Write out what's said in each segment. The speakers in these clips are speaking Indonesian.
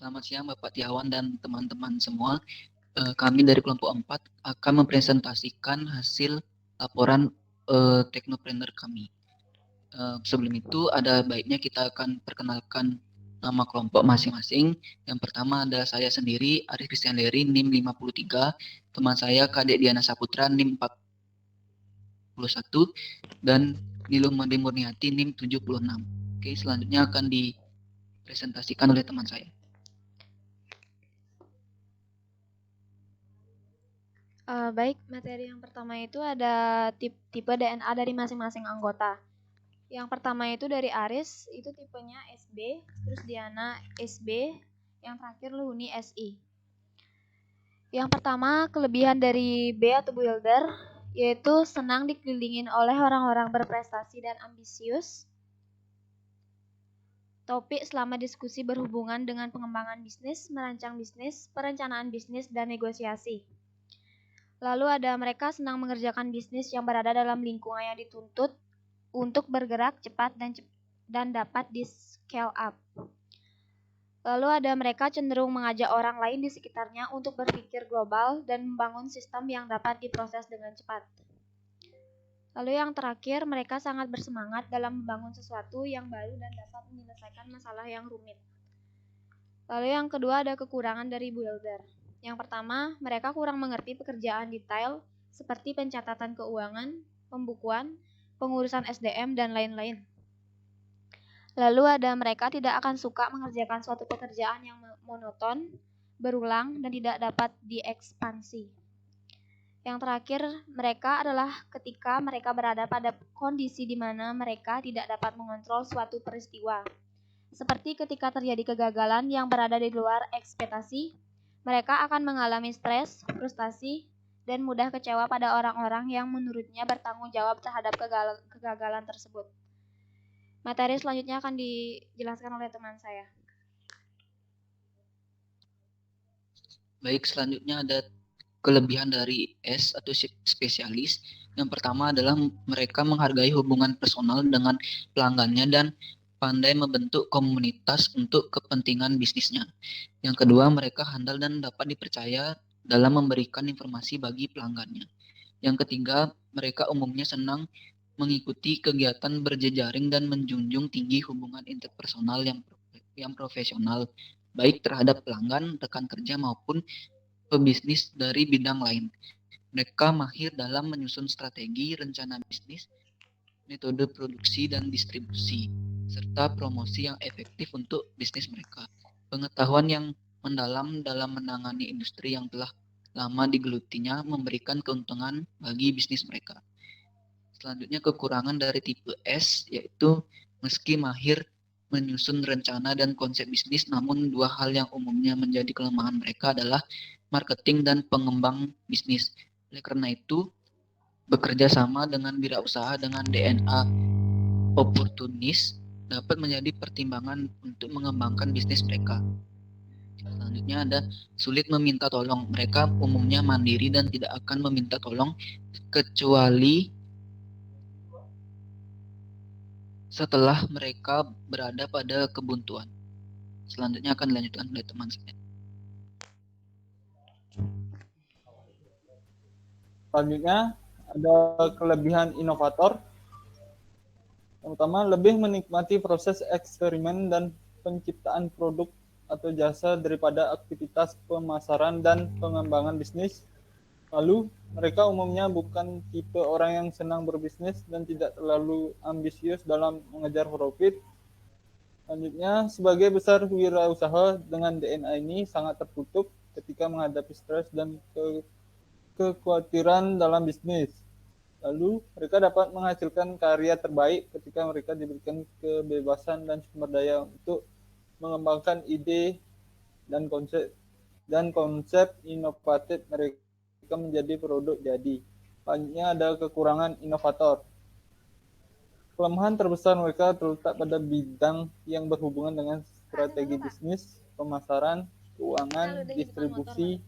Selamat siang Bapak Tiawan dan teman-teman semua. Kami dari kelompok 4 akan mempresentasikan hasil laporan teknopreneur kami. Sebelum itu ada baiknya kita akan perkenalkan nama kelompok masing-masing. Yang pertama ada saya sendiri, Arif Kristianderi, NIM 53. Teman saya Kadek Diana Saputra, NIM 41. Dan Nilo Made Murniati, NIM 76. Oke, selanjutnya akan dipresentasikan oleh teman saya. Baik, materi yang pertama itu ada tipe DNA dari masing-masing anggota. Yang pertama itu dari Aris, itu tipenya SB, terus Diana SB, yang terakhir Luhuni SI. Yang pertama, kelebihan dari B atau builder, yaitu senang dikelilingin oleh orang-orang berprestasi dan ambisius. Topik selama diskusi berhubungan dengan pengembangan bisnis, merancang bisnis, perencanaan bisnis, dan negosiasi. Lalu ada mereka senang mengerjakan bisnis yang berada dalam lingkungan yang dituntut untuk bergerak cepat dan dapat di scale up. Lalu ada mereka cenderung mengajak orang lain di sekitarnya untuk berpikir global dan membangun sistem yang dapat diproses dengan cepat. Lalu yang terakhir, mereka sangat bersemangat dalam membangun sesuatu yang baru dan dapat menyelesaikan masalah yang rumit. Lalu yang kedua ada kekurangan dari builder. Yang pertama, mereka kurang mengerti pekerjaan detail seperti pencatatan keuangan, pembukuan, pengurusan SDM, dan lain-lain. Lalu ada mereka tidak akan suka mengerjakan suatu pekerjaan yang monoton, berulang, dan tidak dapat diekspansi. Yang terakhir, mereka adalah ketika mereka berada pada kondisi di mana mereka tidak dapat mengontrol suatu peristiwa. Seperti ketika terjadi kegagalan yang berada di luar ekspektasi, mereka akan mengalami stres, frustasi, dan mudah kecewa pada orang-orang yang menurutnya bertanggung jawab terhadap kegagalan tersebut. Materi selanjutnya akan dijelaskan oleh teman saya. Baik, selanjutnya ada kelebihan dari S atau spesialis. Yang pertama adalah mereka menghargai hubungan personal dengan pelanggannya dan pandai membentuk komunitas untuk kepentingan bisnisnya. Yang kedua, mereka handal dan dapat dipercaya dalam memberikan informasi bagi pelanggannya. Yang ketiga, mereka umumnya senang mengikuti kegiatan berjejaring dan menjunjung tinggi hubungan interpersonal yang profesional, baik terhadap pelanggan, rekan kerja maupun pebisnis dari bidang lain. Mereka mahir dalam menyusun strategi, rencana bisnis, metode produksi dan distribusi, serta promosi yang efektif untuk bisnis mereka. Pengetahuan yang mendalam dalam menangani industri yang telah lama digelutinya memberikan keuntungan bagi bisnis mereka. Selanjutnya kekurangan dari tipe S, yaitu meski mahir menyusun rencana dan konsep bisnis, namun dua hal yang umumnya menjadi kelemahan mereka adalah marketing dan pengembang bisnis. Oleh karena itu, bekerja sama dengan wirausaha dengan DNA oportunis dapat menjadi pertimbangan untuk mengembangkan bisnis mereka. Selanjutnya ada sulit meminta tolong. Mereka umumnya mandiri dan tidak akan meminta tolong kecuali setelah mereka berada pada kebuntuan. Selanjutnya akan dilanjutkan oleh teman saya. Selanjutnya ada kelebihan inovator. Yang pertama, lebih menikmati proses eksperimen dan penciptaan produk atau jasa daripada aktivitas pemasaran dan pengembangan bisnis. Lalu, mereka umumnya bukan tipe orang yang senang berbisnis dan tidak terlalu ambisius dalam mengejar profit. Selanjutnya, sebagai besar wirausaha dengan DNA ini sangat tertutup ketika menghadapi stres dan kekhawatiran dalam bisnis. Lalu, mereka dapat menghasilkan karya terbaik ketika mereka diberikan kebebasan dan sumber daya untuk mengembangkan ide dan konsep inovatif mereka menjadi produk jadi. Selanjutnya ada kekurangan inovator. Kelemahan terbesar mereka terletak pada bidang yang berhubungan dengan strategi bisnis, pemasaran, keuangan, distribusi,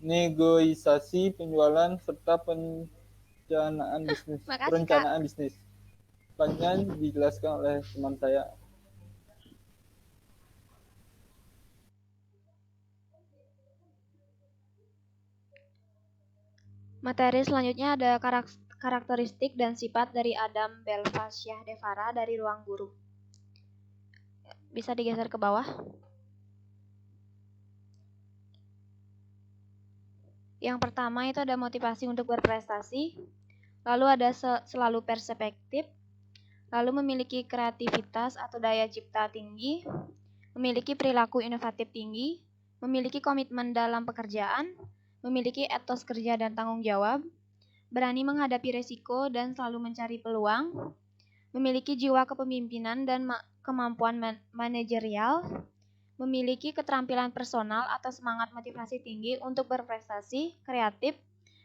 negosiasi, penjualan, serta perencanaan bisnis. Selanjutnya dijelaskan oleh teman saya. Materi selanjutnya ada karakteristik dan sifat dari Adam Belfasyah Devara dari Ruang Guru. Bisa digeser ke bawah. Yang pertama itu ada motivasi untuk berprestasi, lalu ada selalu perspektif, lalu memiliki kreativitas atau daya cipta tinggi, memiliki perilaku inovatif tinggi, memiliki komitmen dalam pekerjaan, memiliki etos kerja dan tanggung jawab, berani menghadapi resiko dan selalu mencari peluang, memiliki jiwa kepemimpinan dan kemampuan manajerial, memiliki keterampilan personal atau semangat motivasi tinggi untuk berprestasi, kreatif,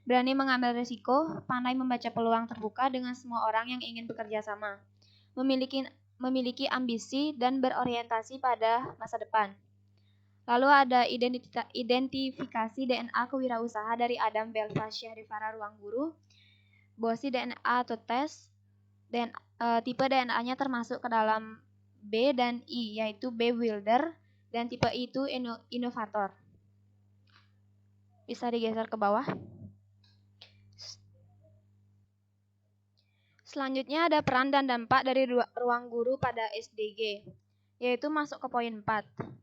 berani mengambil risiko, pandai membaca peluang terbuka dengan semua orang yang ingin bekerja sama, memiliki ambisi dan berorientasi pada masa depan. Lalu ada identifikasi DNA kewirausaha dari Adam Belfasyah Devara Ruang Guru, BOSI DNA atau tes, dan tipe DNA-nya termasuk ke dalam B dan I, yaitu B Wilder, dan tipe I itu inovator. Bisa digeser ke bawah. Selanjutnya ada peran dan dampak dari Ruang Guru pada SDG, yaitu masuk ke poin 4.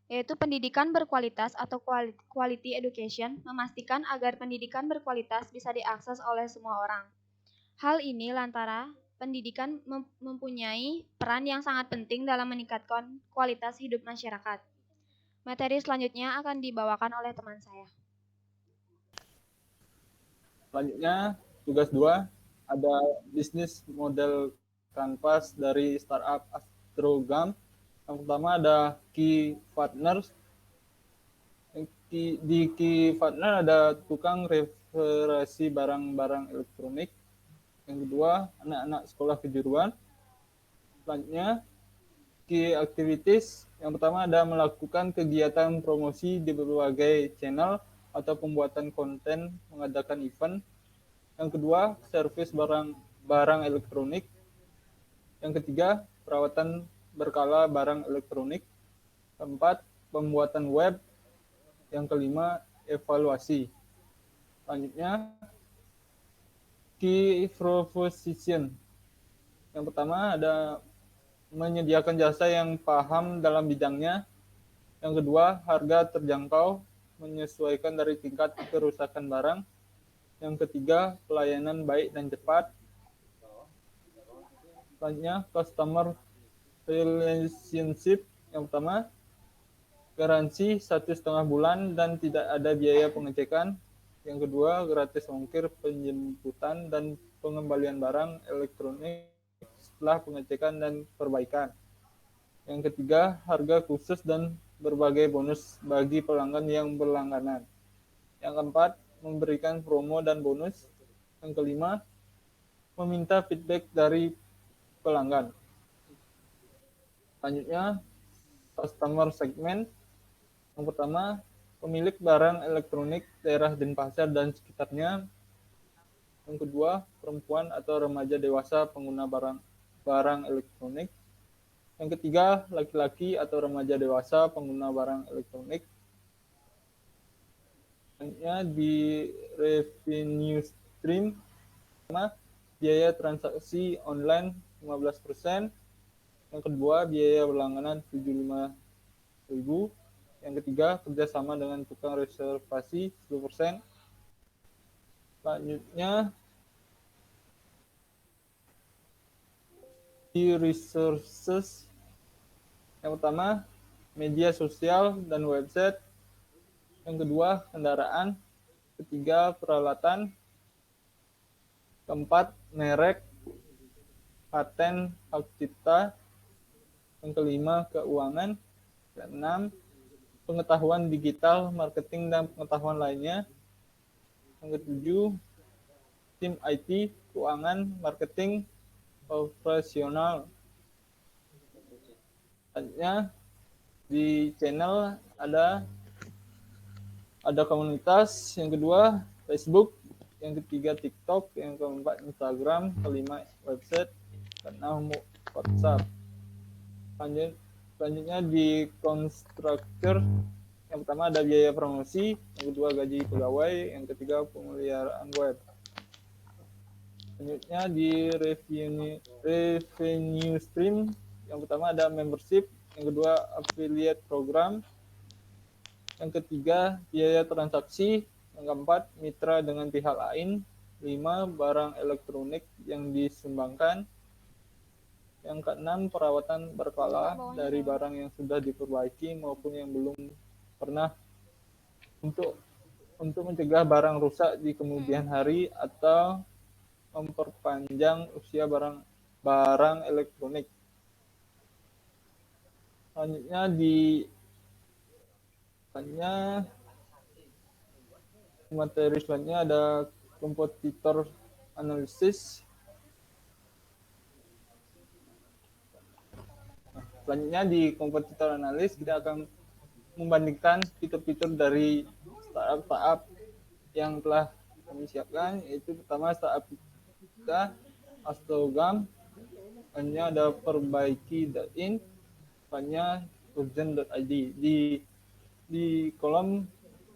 Yaitu pendidikan berkualitas atau quality education, memastikan agar pendidikan berkualitas bisa diakses oleh semua orang. Hal ini lantaran pendidikan mempunyai peran yang sangat penting dalam meningkatkan kualitas hidup masyarakat. Materi selanjutnya akan dibawakan oleh teman saya. Selanjutnya, tugas 2, ada bisnis model kanvas dari startup Astrogam. Yang pertama ada Key Partners. Di Key Partner ada tukang referensi barang-barang elektronik. Yang kedua, anak-anak sekolah kejuruan. Selanjutnya, Key Activities. Yang pertama ada melakukan kegiatan promosi di berbagai channel atau pembuatan konten, mengadakan event. Yang kedua, servis barang elektronik. Yang ketiga, perawatan berkala barang elektronik. Keempat, pembuatan web. Yang kelima, evaluasi. Selanjutnya, key proposition. Yang pertama ada menyediakan jasa yang paham dalam bidangnya. Yang kedua, harga terjangkau, menyesuaikan dari tingkat kerusakan barang. Yang ketiga, pelayanan baik dan cepat. Selanjutnya, customer relationship. Yang pertama, garansi 1,5 bulan dan tidak ada biaya pengecekan. Yang kedua, gratis ongkir penjemputan dan pengembalian barang elektronik setelah pengecekan dan perbaikan. Yang ketiga, harga khusus dan berbagai bonus bagi pelanggan yang berlangganan. Yang keempat, memberikan promo dan bonus. Yang kelima, meminta feedback dari pelanggan. Selanjutnya, customer segment. Yang pertama, pemilik barang elektronik daerah Denpasar dan sekitarnya. Yang kedua, perempuan atau remaja dewasa pengguna barang elektronik. Yang ketiga, laki-laki atau remaja dewasa pengguna barang elektronik. Selanjutnya di revenue stream, pertama, biaya transaksi online 15%. Yang kedua, biaya berlangganan 75.000. Yang ketiga, kerjasama dengan tukang reservasi 10%. Selanjutnya, di resources. Yang pertama, media sosial dan website. Yang kedua, kendaraan. Ketiga, peralatan. Keempat, merek, paten, hak cipta. Yang kelima, keuangan. Keenam, pengetahuan digital, marketing, dan pengetahuan lainnya. Yang ketujuh, tim IT, keuangan, marketing, operasional. Selanjutnya, di channel ada komunitas. Yang kedua, Facebook. Yang ketiga, TikTok. Yang keempat, Instagram. Kelima, website. Keenam, WhatsApp. Selanjutnya di constructor. Yang pertama ada biaya promosi, yang kedua gaji pegawai, yang ketiga pemeliharaan web. Selanjutnya di revenue stream, yang pertama ada membership, yang kedua affiliate program, yang ketiga biaya transaksi, yang keempat mitra dengan pihak lain, 5 barang elektronik yang disumbangkan, yang keenam perawatan berkala dari barang yang sudah diperbaiki maupun yang belum pernah untuk mencegah barang rusak di kemudian hari atau memperpanjang usia barang elektronik. Selanjutnya di materi selanjutnya ada kompetitor analisis. Selanjutnya di kompetitor analis kita akan membandingkan fitur-fitur dari startup yang telah kami siapkan, yaitu pertama startup kita Astrogam, hanya ada perbaiki.in, hanya urgent.id. Di kolom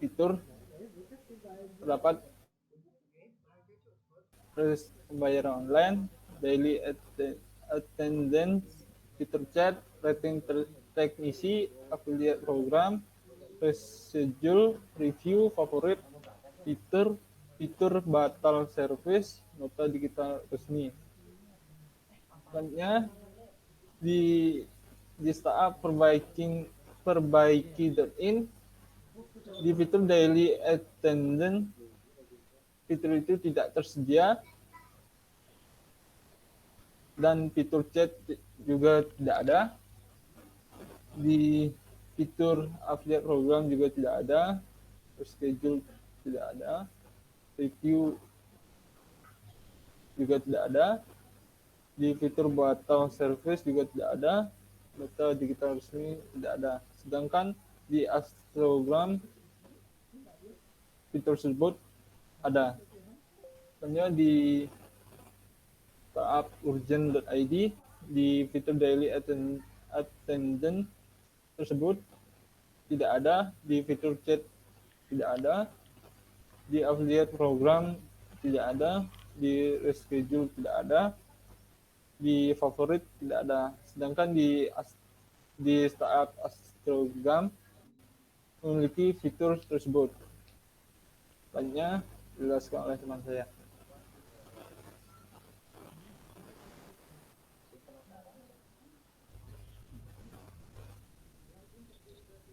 fitur terdapat pembayaran online, daily attendance, fitur chat, rating teknisi, affiliate program, reschedule, review, favorit, fitur batal service, nota digital resmi. Selanjutnya di startup perbaiki.in, di fitur daily attendance, fitur itu tidak tersedia, dan fitur chat juga tidak ada. Di fitur affiliate program juga tidak ada, schedule tidak ada, review juga tidak ada, di fitur batal service juga tidak ada, data digital resmi tidak ada. Sedangkan di Astrogram fitur tersebut ada. Selanjutnya di startup urgent.id, di fitur daily attendance tersebut tidak ada, di fitur chat tidak ada, di affiliate program tidak ada, di reschedule tidak ada, di favorit tidak ada. Sedangkan di startup Astrogram memiliki fitur tersebut. Selanjutnya dijelaskan oleh teman saya.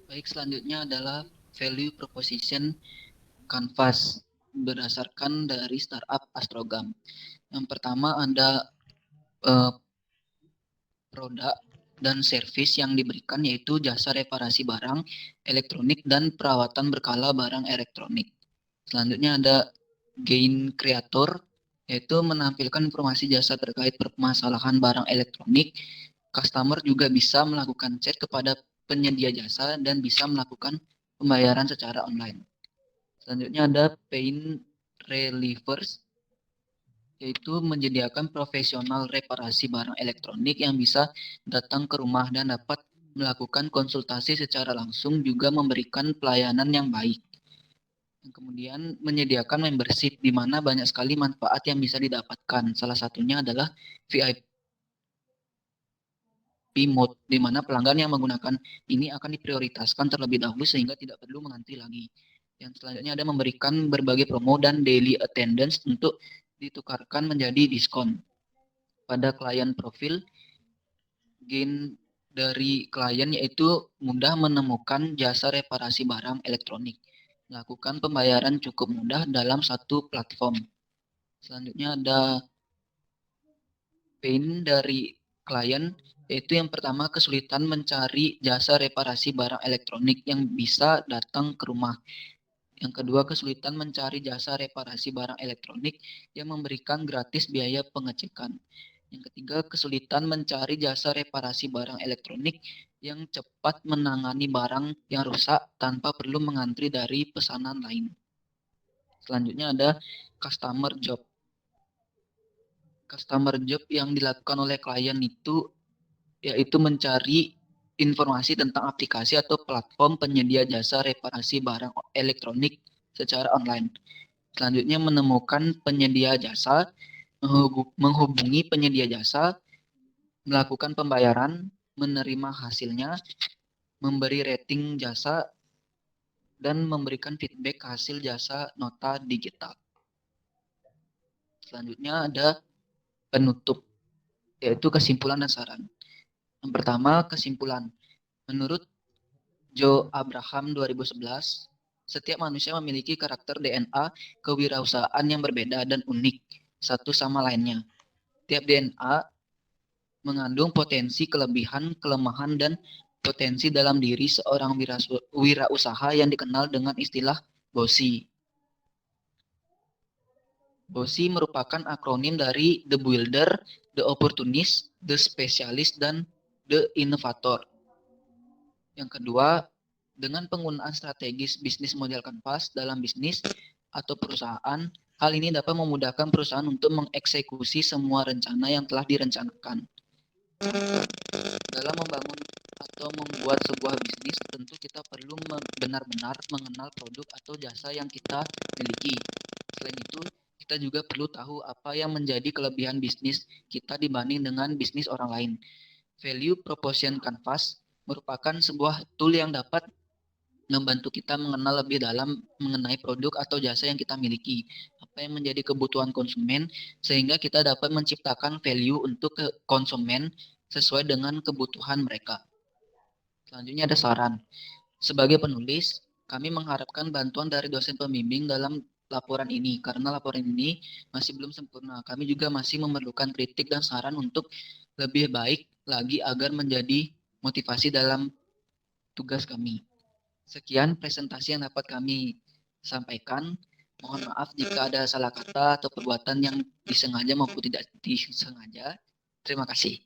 Baik, selanjutnya adalah value proposition canvas berdasarkan dari startup Astrogam. Yang pertama ada produk dan servis yang diberikan, yaitu jasa reparasi barang elektronik dan perawatan berkala barang elektronik. Selanjutnya ada gain creator, yaitu menampilkan informasi jasa terkait permasalahan barang elektronik. Customer juga bisa melakukan chat kepada penyedia jasa dan bisa melakukan pembayaran secara online. Selanjutnya ada pain relievers, yaitu menyediakan profesional reparasi barang elektronik yang bisa datang ke rumah dan dapat melakukan konsultasi secara langsung, juga memberikan pelayanan yang baik. Kemudian menyediakan membership, di mana banyak sekali manfaat yang bisa didapatkan. Salah satunya adalah VIP mode, di mana pelanggan yang menggunakan ini akan diprioritaskan terlebih dahulu sehingga tidak perlu mengantri lagi. Yang selanjutnya ada memberikan berbagai promo dan daily attendance untuk ditukarkan menjadi diskon. Pada klien profil, gain dari klien yaitu mudah menemukan jasa reparasi barang elektronik. Melakukan pembayaran cukup mudah dalam satu platform. Selanjutnya ada pain dari klien, yaitu yang pertama kesulitan mencari jasa reparasi barang elektronik yang bisa datang ke rumah. Yang kedua, kesulitan mencari jasa reparasi barang elektronik yang memberikan gratis biaya pengecekan. Yang ketiga, kesulitan mencari jasa reparasi barang elektronik yang cepat menangani barang yang rusak tanpa perlu mengantri dari pesanan lain. Selanjutnya ada customer job. Customer job yang dilakukan oleh klien itu yaitu mencari informasi tentang aplikasi atau platform penyedia jasa reparasi barang elektronik secara online. Selanjutnya menemukan penyedia jasa, menghubungi penyedia jasa, melakukan pembayaran, menerima hasilnya, memberi rating jasa, dan memberikan feedback hasil jasa nota digital. Selanjutnya ada penutup, yaitu kesimpulan dan saran. Yang pertama, kesimpulan. Menurut Joe Abraham 2011, setiap manusia memiliki karakter DNA kewirausahaan yang berbeda dan unik satu sama lainnya. Tiap DNA mengandung potensi kelebihan, kelemahan, dan potensi dalam diri seorang wirausaha yang dikenal dengan istilah BOSI. BOSI merupakan akronim dari The Builder, The Opportunist, The Specialist, dan The Innovator. Yang kedua, dengan penggunaan strategis bisnis model kanvas dalam bisnis atau perusahaan, hal ini dapat memudahkan perusahaan untuk mengeksekusi semua rencana yang telah direncanakan. Dalam membangun atau membuat sebuah bisnis, tentu kita perlu benar-benar mengenal produk atau jasa yang kita miliki. Selain itu, kita juga perlu tahu apa yang menjadi kelebihan bisnis kita dibanding dengan bisnis orang lain. Value Proposition Canvas merupakan sebuah tool yang dapat membantu kita mengenal lebih dalam mengenai produk atau jasa yang kita miliki, apa yang menjadi kebutuhan konsumen, sehingga kita dapat menciptakan value untuk konsumen sesuai dengan kebutuhan mereka. Selanjutnya ada saran. Sebagai penulis, kami mengharapkan bantuan dari dosen pembimbing dalam laporan ini, karena laporan ini masih belum sempurna. Kami juga masih memerlukan kritik dan saran untuk lebih baik lagi agar menjadi motivasi dalam tugas kami. Sekian presentasi yang dapat kami sampaikan. Mohon maaf jika ada salah kata atau perbuatan yang disengaja maupun tidak disengaja. Terima kasih.